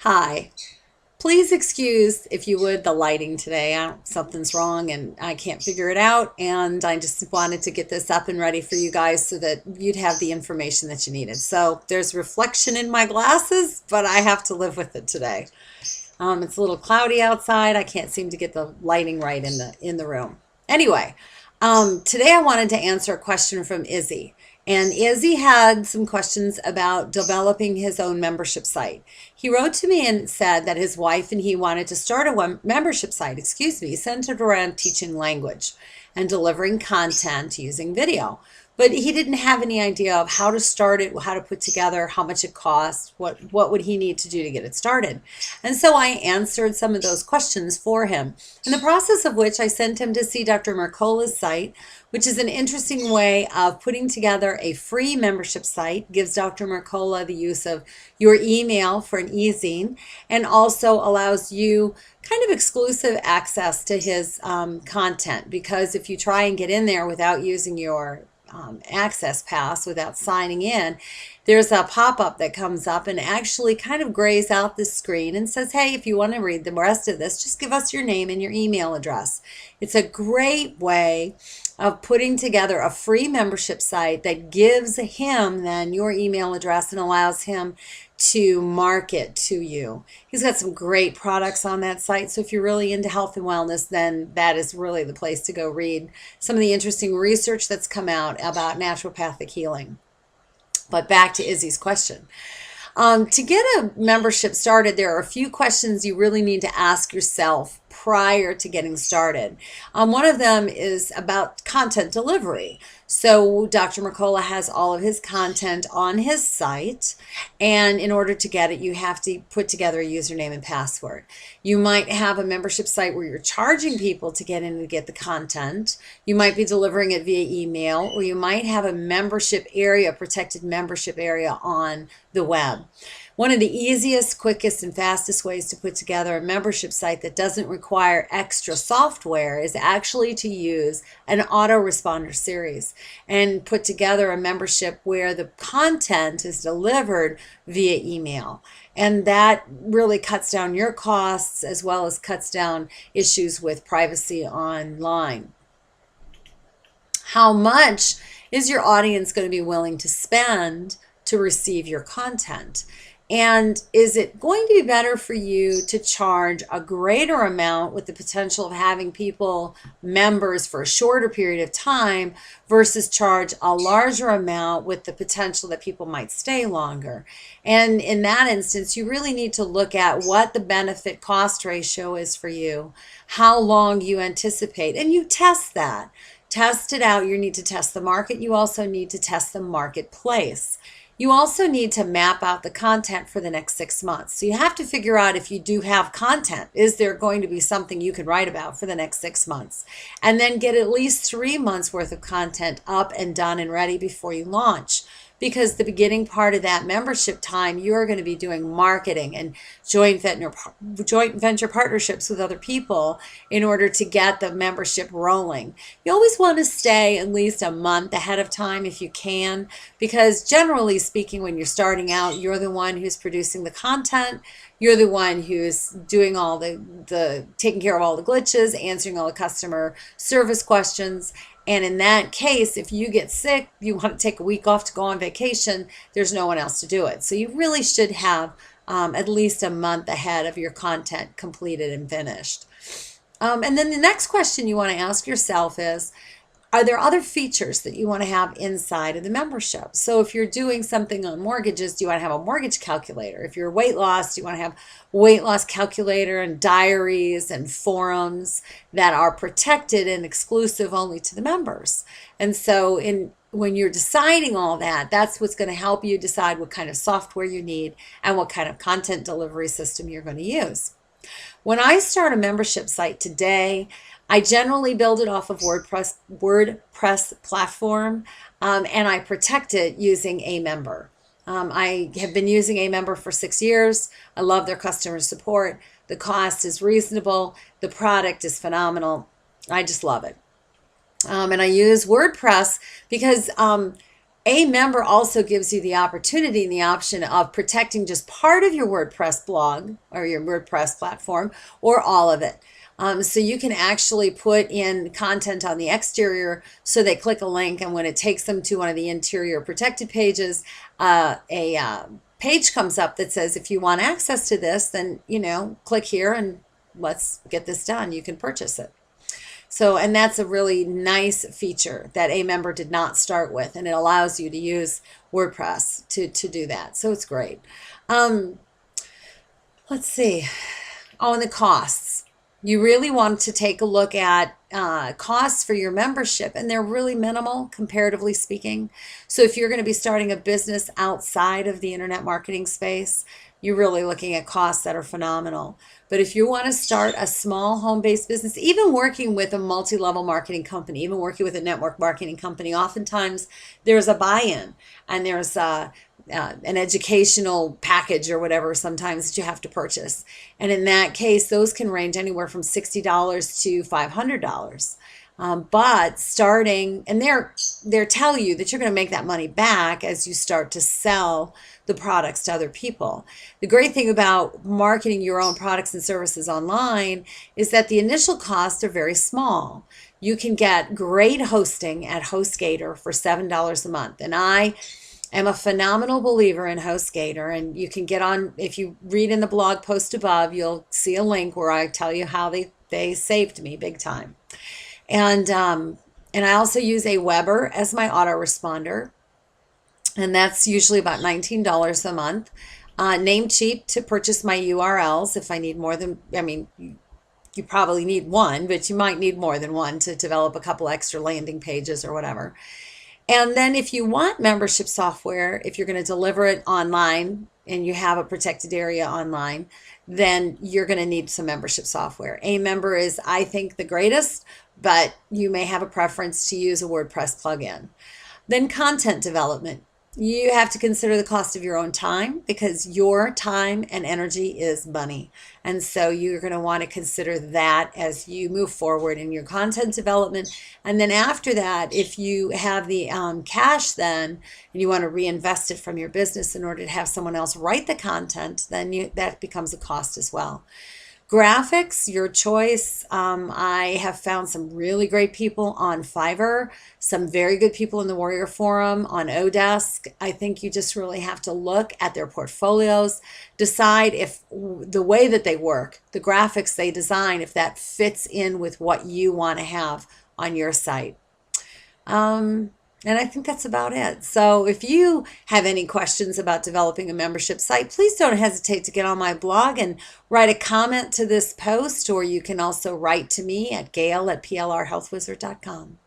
Hi. Please excuse, if you would, the lighting today. Something's wrong and I can't figure it out. And I just wanted to get this up and ready for you guys so that you'd have the information that you needed. So there's reflection in my glasses, but I have to live with it today. It's a little cloudy outside. I can't seem to get the lighting right in the room. Anyway, today I wanted to answer a question from Izzy. And Izzy had some questions about developing his own membership site. He wrote to me and said that his wife and he wanted to start a membership site, centered around teaching language and delivering content using video. But he didn't have any idea of how to start it, how to put together, how much it costs, what would he need to do to get it started. And so I answered some of those questions for him, in the process of which I sent him to see Dr. Mercola's site, which is an interesting way of putting together a free membership site. Gives Dr. Mercola the use of your email for an e-zine, and also allows you kind of exclusive access to his content, because if you try and get in there without using your access pass, without signing in, there's a pop-up that comes up and actually kind of grays out the screen and says, hey, if you want to read the rest of this, just give us your name and your email address. It's a great way of putting together a free membership site that gives him then your email address and allows him to market to you. He's got some great products on that site, so if you're really into health and wellness, then that is really the place to go read some of the interesting research that's come out about naturopathic healing. But back to Izzy's question. To get a membership started, there are a few questions you really need to ask yourself prior to getting started. One of them is about content delivery. So Dr. Mercola has all of his content on his site, and in order to get it, you have to put together a username and password. You might have a membership site where you're charging people to get in and get the content. You might be delivering it via email, or you might have a membership area, protected membership area on the web. One of the easiest, quickest, and fastest ways to put together a membership site that doesn't require extra software is actually to use an autoresponder series and put together a membership where the content is delivered via email. And that really cuts down your costs, as well as cuts down issues with privacy online. How much is your audience going to be willing to spend to receive your content? And is it going to be better for you to charge a greater amount with the potential of having people members for a shorter period of time versus charge a larger amount with the potential that people might stay longer? And in that instance, you really need to look at what the benefit cost ratio is for you, how long you anticipate, and you test that. Test it out. You need to test the market. You also need to test the marketplace. You also need to map out the content for the next 6 months. So you have to figure out, if you do have content, is there going to be something you can write about for the next 6 months? And then get at least 3 months worth of content up and done and ready before you launch. Because the beginning part of that membership time, you're going to be doing marketing and joint venture partnerships with other people in order to get the membership rolling. You always want to stay at least a month ahead of time if you can, because generally speaking, when you're starting out, you're the one who's producing the content. You're the one who's doing all the taking care of all the glitches, answering all the customer service questions. And in that case, if you get sick, you want to take a week off to go on vacation, there's no one else to do it. So you really should have at least a month ahead of your content completed and finished. And then the next question you want to ask yourself is, are there other features that you want to have inside of the membership? So if you're doing something on mortgages, do you want to have a mortgage calculator? If you're weight loss, do you want to have weight loss calculator and diaries and forums that are protected and exclusive only to the members? And so when you're deciding all that, that's what's going to help you decide what kind of software you need and what kind of content delivery system you're going to use. When I start a membership site today, I generally build it off of WordPress platform, and I protect it using Amember. I have been using Amember for 6 years. I love their customer support. The cost is reasonable. The product is phenomenal. I just love it. And I use WordPress because A member also gives you the opportunity and the option of protecting just part of your WordPress blog or your WordPress platform or all of it. So you can actually put in content on the exterior so they click a link, and when it takes them to one of the interior protected pages, a page comes up that says, if you want access to this, then, click here and let's get this done. You can purchase it. So, and that's a really nice feature that a member did not start with, and it allows you to use WordPress to do that. So it's great. Let's see. Oh, and the costs. You really want to take a look at costs for your membership, and they're really minimal, comparatively speaking. So if you're going to be starting a business outside of the internet marketing space, you're really looking at costs that are phenomenal. But if you want to start a small home-based business, even working with a multi-level marketing company, even working with a network marketing company, oftentimes there's a buy-in and there's an educational package or whatever sometimes that you have to purchase. And in that case, those can range anywhere from $60 to $500. But starting, and they're tell you that you're going to make that money back as you start to sell the products to other people. The great thing about marketing your own products and services online is that the initial costs are very small. You can get great hosting at HostGator for $7 a month. And I am a phenomenal believer in HostGator, and you can get on, if you read in the blog post above, you'll see a link where I tell you how they saved me big time. And I also use Aweber as my autoresponder, and that's usually about $19 a month. Namecheap to purchase my URLs if I need more than, you probably need one, but you might need more than one to develop a couple extra landing pages or whatever. And then if you want membership software, if you're going to deliver it online and you have a protected area online, then you're going to need some membership software. A member is, I think, the greatest, but you may have a preference to use a WordPress plugin. Then content development. You have to consider the cost of your own time, because your time and energy is money. And so you're going to want to consider that as you move forward in your content development. And then after that, if you have the cash then, and you want to reinvest it from your business in order to have someone else write the content, then that becomes a cost as well. Graphics, your choice. I have found some really great people on Fiverr, some very good people in the Warrior Forum, on Odesk. I think you just really have to look at their portfolios, decide if the way that they work, the graphics they design, if that fits in with what you want to have on your site. And I think that's about it. So if you have any questions about developing a membership site, please don't hesitate to get on my blog and write a comment to this post, or you can also write to me at gail@plr-health-wizard.com.